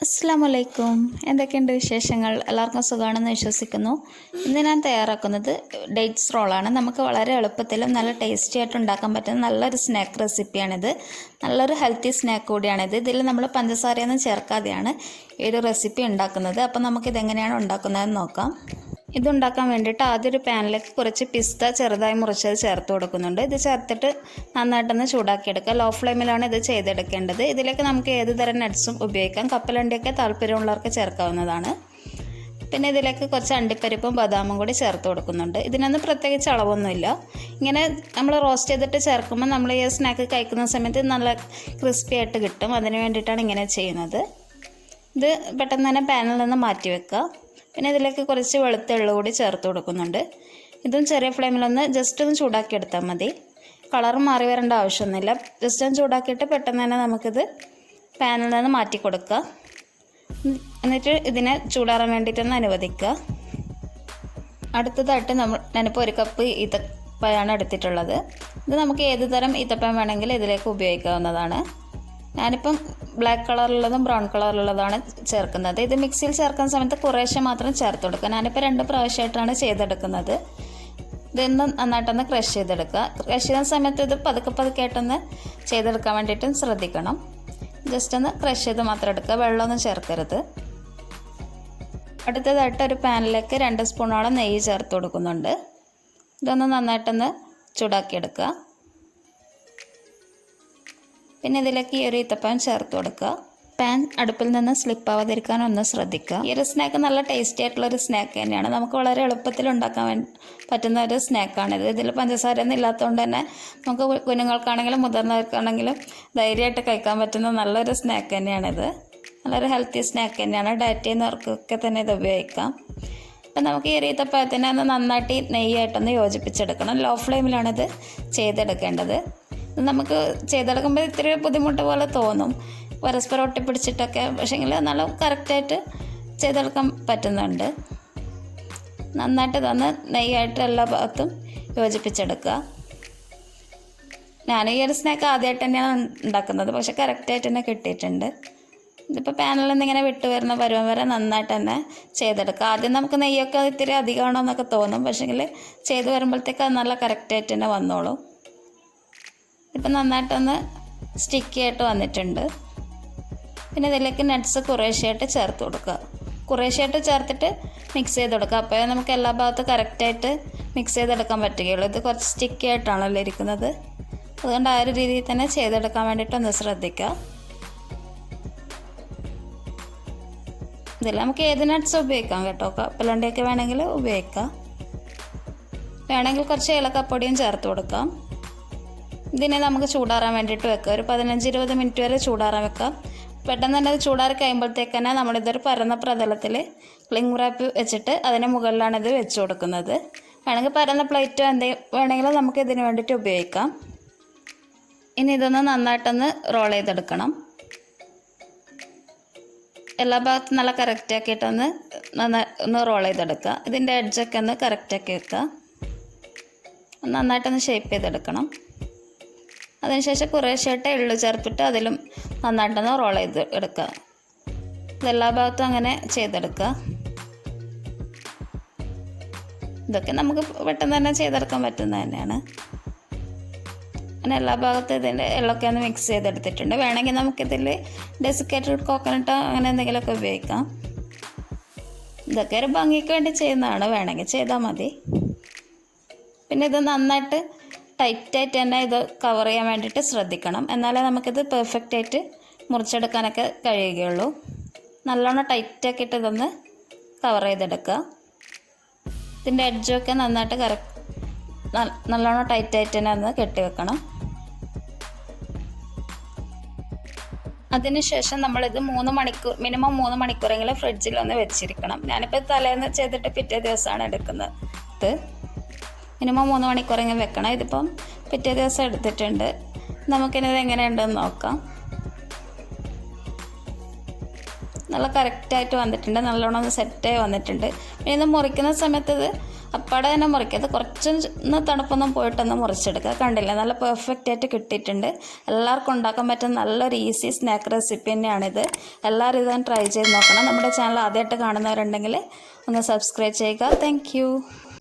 അസ്സലാമലൈക്കും. എന്തൊക്കെയുണ്ട് വിശേഷങ്ങൾ? എല്ലാവർക്കും സുഖമാണെന്ന് വിശ്വസിക്കുന്നു. ഇന്ന് ഞാൻ തയ്യാറാക്കുന്നത് ഡേറ്റ്സ് റോളാണ്. നമുക്ക് വളരെ എളുപ്പത്തിലും നല്ല ടേസ്റ്റി ആയിട്ട് ഉണ്ടാക്കാൻ പറ്റുന്ന നല്ലൊരു സ്നാക്ക് റെസിപ്പിയാണിത്. നല്ലൊരു ഹെൽത്തി സ്നാക്ക് കൂടിയാണിത്. ഇതിൽ നമ്മൾ പഞ്ചസാരയൊന്നും ചേർക്കാതെയാണ് ഈ ഒരു റെസിപ്പി ഉണ്ടാക്കുന്നത്. അപ്പോൾ നമുക്കിതെങ്ങനെയാണ് ഉണ്ടാക്കുന്നതെന്ന് നോക്കാം. ഇതുണ്ടാക്കാൻ വേണ്ടിയിട്ട് ആദ്യം ഒരു പാനിലേക്ക് കുറച്ച് പിസ്ത ചെറുതായി മുറിച്ചത് ചേർത്ത് കൊടുക്കുന്നുണ്ട്. ഇത് ചേർത്തിട്ട് നന്നായിട്ടൊന്ന് ചൂടാക്കിയെടുക്കുക. ലോ ഫ്ലെയിമിലാണ് ഇത് ചെയ്തെടുക്കേണ്ടത്. ഇതിലേക്ക് നമുക്ക് ഏത് തരം നട്ട്സും ഉപയോഗിക്കാം. കപ്പലണ്ടിയൊക്കെ താല്പര്യമുള്ളവർക്ക് ചേർക്കാവുന്നതാണ്. പിന്നെ ഇതിലേക്ക് കുറച്ച് അണ്ടിപ്പരിപ്പും ബദാമും കൂടി ചേർത്ത് കൊടുക്കുന്നുണ്ട്. ഇതിനൊന്നും പ്രത്യേകിച്ച് അളവൊന്നുമില്ല. ഇങ്ങനെ നമ്മൾ റോസ്റ്റ് ചെയ്തിട്ട് ചേർക്കുമ്പോൾ നമ്മൾ ഈ സ്നാക്ക് കഴിക്കുന്ന സമയത്ത് നല്ല ക്രിസ്പി ആയിട്ട് കിട്ടും. അതിന് വേണ്ടിയിട്ടാണ് ഇങ്ങനെ ചെയ്യുന്നത്. ഇത് പെട്ടെന്ന് തന്നെ പാനിൽ നിന്ന് മാറ്റി വെക്കുക. പിന്നെ ഇതിലേക്ക് കുറച്ച് വെളുത്ത എള്ള് കൂടി ചേർത്ത് കൊടുക്കുന്നുണ്ട്. ഇതും ചെറിയ ഫ്ലെയിമിലൊന്ന് ജസ്റ്റ് ഒന്ന് ചൂടാക്കി എടുത്താൽ മതി. കളർ മാറി വരേണ്ട ആവശ്യമൊന്നുമില്ല. ജസ്റ്റ് ഒന്ന് ചൂടാക്കിയിട്ട് പെട്ടെന്ന് തന്നെ നമുക്കിത് പാനിൽ നിന്ന് മാറ്റി കൊടുക്കുക. എന്നിട്ട് ഇതിനെ ചൂടാറാൻ വേണ്ടിയിട്ടൊന്ന് അനുവദിക്കുക. അടുത്തതായിട്ട് ഞാനിപ്പോൾ ഒരു കപ്പ് ഈത്തപ്പഴമാണ് എടുത്തിട്ടുള്ളത്. ഇത് നമുക്ക് ഏത് തരം ഈത്തപ്പഴം വേണമെങ്കിലും ഇതിലേക്ക് ഉപയോഗിക്കാവുന്നതാണ്. ഞാനിപ്പം ബ്ലാക്ക് കളറിലുള്ളതും ബ്രൗൺ കളറിലുള്ളതാണ് ചേർക്കുന്നത്. ഇത് മിക്സിയിൽ ചേർക്കുന്ന സമയത്ത് കുറേശ്ശെ മാത്രം ചേർത്ത് കൊടുക്കുക. ഞാനിപ്പോൾ 2 പ്രാവശ്യമായിട്ടാണ് ചെയ്തെടുക്കുന്നത്. ഇതൊന്ന് നന്നായിട്ടൊന്ന് ക്രഷ് ചെയ്തെടുക്കുക. ക്രഷ് ചെയ്യുന്ന സമയത്ത് ഇത് പതുക്കെ ആയിട്ടൊന്ന് ചെയ്തെടുക്കാൻ വേണ്ടിയിട്ടും ശ്രദ്ധിക്കണം. ജസ്റ്റ് ഒന്ന് ക്രഷ് ചെയ്ത് മാത്രം എടുക്കുക, വെള്ളമൊന്നും ചേർക്കരുത്. അടുത്തതായിട്ട് ഒരു പാനിലേക്ക് 2 സ്പൂണോളം നെയ്യ് ചേർത്ത് കൊടുക്കുന്നുണ്ട്. ഇതൊന്ന് നന്നായിട്ടൊന്ന് ചൂടാക്കിയെടുക്കുക. പിന്നെ ഇതിലേക്ക് ഈ ഒരു ഈത്തപ്പഴം ചേർത്ത് കൊടുക്കുക. പാൻ അടുപ്പിൽ നിന്ന് സ്ലിപ്പ് ആവാതിരിക്കാൻ ഒന്ന് ശ്രദ്ധിക്കുക. ഈ ഒരു സ്നാക്ക് നല്ല ടേസ്റ്റി ആയിട്ടുള്ളൊരു സ്നാക്ക് തന്നെയാണ്. നമുക്ക് വളരെ എളുപ്പത്തിൽ ഉണ്ടാക്കാൻ പറ്റുന്ന ഒരു സ്നാക്കാണിത്. ഇതിൽ പഞ്ചസാരയൊന്നും ഇല്ലാത്തതുകൊണ്ട് തന്നെ നമുക്ക് കുഞ്ഞുങ്ങൾക്കാണെങ്കിലും മുതിർന്നവർക്കാണെങ്കിലും ധൈര്യമായിട്ട് കഴിക്കാൻ പറ്റുന്ന നല്ലൊരു സ്നാക്ക് തന്നെയാണിത്. നല്ലൊരു ഹെൽത്തി സ്നാക്ക് തന്നെയാണ്. ഡയറ്റ് ചെയ്യുന്നവർക്കൊക്കെ തന്നെ ഇത് ഉപയോഗിക്കാം. അപ്പം നമുക്ക് ഈ ഒരു ഈത്തപ്പഴത്തിനെ ഒന്ന് നന്നായിട്ട് നെയ്യായിട്ടൊന്ന് യോജിപ്പിച്ചെടുക്കണം. ലോ ഫ്ലെയിമിലാണിത് ചെയ്തെടുക്കേണ്ടത്. നമുക്ക് ചെയ്തെടുക്കുമ്പോൾ ഇത്തിരി ബുദ്ധിമുട്ട് പോലെ തോന്നും, പരസ്പരം ഒട്ടിപ്പിടിച്ചിട്ടൊക്കെ. പക്ഷേങ്കിൽ നല്ല കറക്റ്റായിട്ട് ചെയ്തെടുക്കാൻ പറ്റുന്നുണ്ട്. നന്നായിട്ട് ഇതൊന്ന് നെയ്യായിട്ട് എല്ലാ ഭാഗത്തും യോജിപ്പിച്ചെടുക്കുക. ഞാൻ ഈ ഒരു സ്നാക്ക് ആദ്യമായിട്ട് തന്നെയാണ് ഉണ്ടാക്കുന്നത്, പക്ഷെ കറക്റ്റായിട്ട് തന്നെ കിട്ടിയിട്ടുണ്ട്. ഇതിപ്പോൾ പാനിൽ നിന്ന് ഇങ്ങനെ വിട്ട് വരുന്ന പരുവം വരെ നന്നായിട്ട് തന്നെ ചെയ്തെടുക്കുക. ആദ്യം നമുക്ക് നെയ്യൊക്കെ ഇത്തിരി അധികമാണോ എന്നൊക്കെ തോന്നും, പക്ഷേങ്കിൽ ചെയ്ത് വരുമ്പോഴത്തേക്ക് അത് നല്ല കറക്റ്റായിട്ട് തന്നെ വന്നോളും. ഇപ്പം നന്നായിട്ടൊന്ന് സ്റ്റിക്കി ആയിട്ട് വന്നിട്ടുണ്ട്. പിന്നെ ഇതിലേക്ക് നട്ട്സ് കുറേശ്ശെയായിട്ട് ചേർത്ത് കൊടുക്കുക. കുറേശ്ശെയായിട്ട് ചേർത്തിട്ട് മിക്സ് ചെയ്ത് കൊടുക്കുക. അപ്പോൾ നമുക്ക് എല്ലാ ഭാഗത്തും കറക്റ്റായിട്ട് മിക്സ് ചെയ്തെടുക്കാൻ പറ്റുകയുള്ളൂ. ഇത് കുറച്ച് സ്റ്റിക്കി ആയിട്ടാണല്ലോ ഇരിക്കുന്നത്. അതുകൊണ്ട് ആ ഒരു രീതിയിൽ തന്നെ ചെയ്തെടുക്കാൻ വേണ്ടിയിട്ടൊന്ന് ശ്രദ്ധിക്കുക. ഇതിൽ നമുക്ക് ഏത് നട്ട്സ് ഉപയോഗിക്കാം കേട്ടോ. കപ്പലണ്ടിയൊക്കെ വേണമെങ്കിൽ ഉപയോഗിക്കാം. വേണമെങ്കിൽ കുറച്ച് ഏലക്കപ്പൊടിയും ചേർത്ത് കൊടുക്കാം. ഇതിനെ നമുക്ക് ചൂടാറാൻ വേണ്ടിയിട്ട് വെക്കുക. ഒരു 15-20 മിനിറ്റ് വരെ ചൂടാറാൻ വെക്കാം. പെട്ടെന്ന് തന്നെ അത് ചൂടാറി കഴിയുമ്പോഴത്തേക്ക് തന്നെ നമ്മളിതൊരു പരന്ന പ്രതലത്തിൽ ക്ലിംഗ് റാപ്പ് വെച്ചിട്ട് അതിന് മുകളിലാണ് ഇത് വെച്ച് കൊടുക്കുന്നത്. വേണമെങ്കിൽ പരന്ന പ്ലേറ്റോ വേണമെങ്കിലും നമുക്ക് ഇതിന് വേണ്ടിയിട്ട് ഉപയോഗിക്കാം. ഇനി ഇതൊന്ന് നന്നായിട്ടൊന്ന് റോൾ ചെയ്തെടുക്കണം. എല്ലാ ഭാഗത്തും നല്ല കറക്റ്റാക്കിയിട്ടൊന്ന് ഒന്ന് റോൾ ചെയ്തെടുക്കുക. ഇതിൻ്റെ എഡ്ജൊക്കെ ഒന്ന് കറക്റ്റാക്കി വെക്കുക. നന്നായിട്ടൊന്ന് ഷേപ്പ് ചെയ്തെടുക്കണം. അതിനുശേഷം കുറേശ്ശായിട്ട് എള്ള് ചേർത്തിട്ട് അതിലും നന്നായിട്ടൊന്ന് റോൾ ചെയ്ത് എടുക്കുക. ഇതെല്ലാ ഭാഗത്തും അങ്ങനെ ചെയ്തെടുക്കുക. ഇതൊക്കെ നമുക്ക് പെട്ടെന്ന് തന്നെ ചെയ്തെടുക്കാൻ പറ്റുന്നത് തന്നെയാണ്. അങ്ങനെ എല്ലാ ഭാഗത്തും ഇതിൻ്റെ എള്ളൊക്കെ ഒന്ന് മിക്സ് ചെയ്തെടുത്തിട്ടുണ്ട്. വേണമെങ്കിൽ നമുക്കിതിൽ ഡെസിക്കേറ്റഡ് കോക്കനട്ടോ അങ്ങനെ എന്തെങ്കിലുമൊക്കെ ഉപയോഗിക്കാം. ഇതൊക്കെ ഒരു ഭംഗിക്ക് വേണ്ടി ചെയ്യുന്നതാണ്, വേണമെങ്കിൽ ചെയ്താൽ മതി. പിന്നെ ഇത് നന്നായിട്ട് ടൈറ്റായിട്ട് തന്നെ ഇത് കവർ ചെയ്യാൻ വേണ്ടിയിട്ട് ശ്രദ്ധിക്കണം. എന്നാലേ നമുക്കിത് പെർഫെക്റ്റായിട്ട് മുറിച്ചെടുക്കാനൊക്കെ കഴിയുകയുള്ളൂ. നല്ലോണം ടൈറ്റാക്കിയിട്ട് ഇതൊന്ന് കവർ ചെയ്തെടുക്കുക. ഇതിൻ്റെ എഡ്ജൊക്കെ നന്നായിട്ട് നല്ലോണം ടൈറ്റായിട്ട് തന്നെ ഒന്ന് കെട്ടി വെക്കണം. അതിനുശേഷം നമ്മളിത് 3 മണിക്കൂർ മിനിമം 3 മണിക്കൂറെങ്കിലും ഫ്രിഡ്ജിലൊന്ന് വെച്ചിരിക്കണം. ഞാനിപ്പോൾ തലേന്ന് ചെയ്തിട്ട് പിറ്റേ ദിവസമാണ് എടുക്കുന്നത്. മിനിമം 3 മണിക്കൂറെങ്കിലും വെക്കണം. ഇതിപ്പം പിറ്റേ ദിവസം എടുത്തിട്ടുണ്ട്. നമുക്കിത് എങ്ങനെയുണ്ടെന്ന് നോക്കാം. നല്ല കറക്റ്റായിട്ട് വന്നിട്ടുണ്ട്. നല്ലോണം ഒന്ന് സെറ്റായി വന്നിട്ടുണ്ട്. പിന്നെ ഇത് മുറിക്കുന്ന സമയത്ത് ഇത് അപ്പാടെ തന്നെ മുറിക്കരുത്, കുറച്ചൊന്ന് തണുപ്പൊന്നും പോയിട്ടൊന്ന് മുറിച്ചെടുക്കുക. കണ്ടില്ലേ, നല്ല പെർഫെക്റ്റ് ആയിട്ട് കിട്ടിയിട്ടുണ്ട്. എല്ലാവർക്കും ഉണ്ടാക്കാൻ പറ്റുന്ന നല്ലൊരു ഈസി സ്നാക്ക് റെസിപ്പി തന്നെയാണിത്. എല്ലാവരും ഇതൊന്ന് ട്രൈ ചെയ്ത് നോക്കണം. നമ്മുടെ ചാനൽ ആദ്യമായിട്ട് കാണുന്നവരുണ്ടെങ്കിൽ ഒന്ന് സബ്സ്ക്രൈബ് ചെയ്യുക. താങ്ക്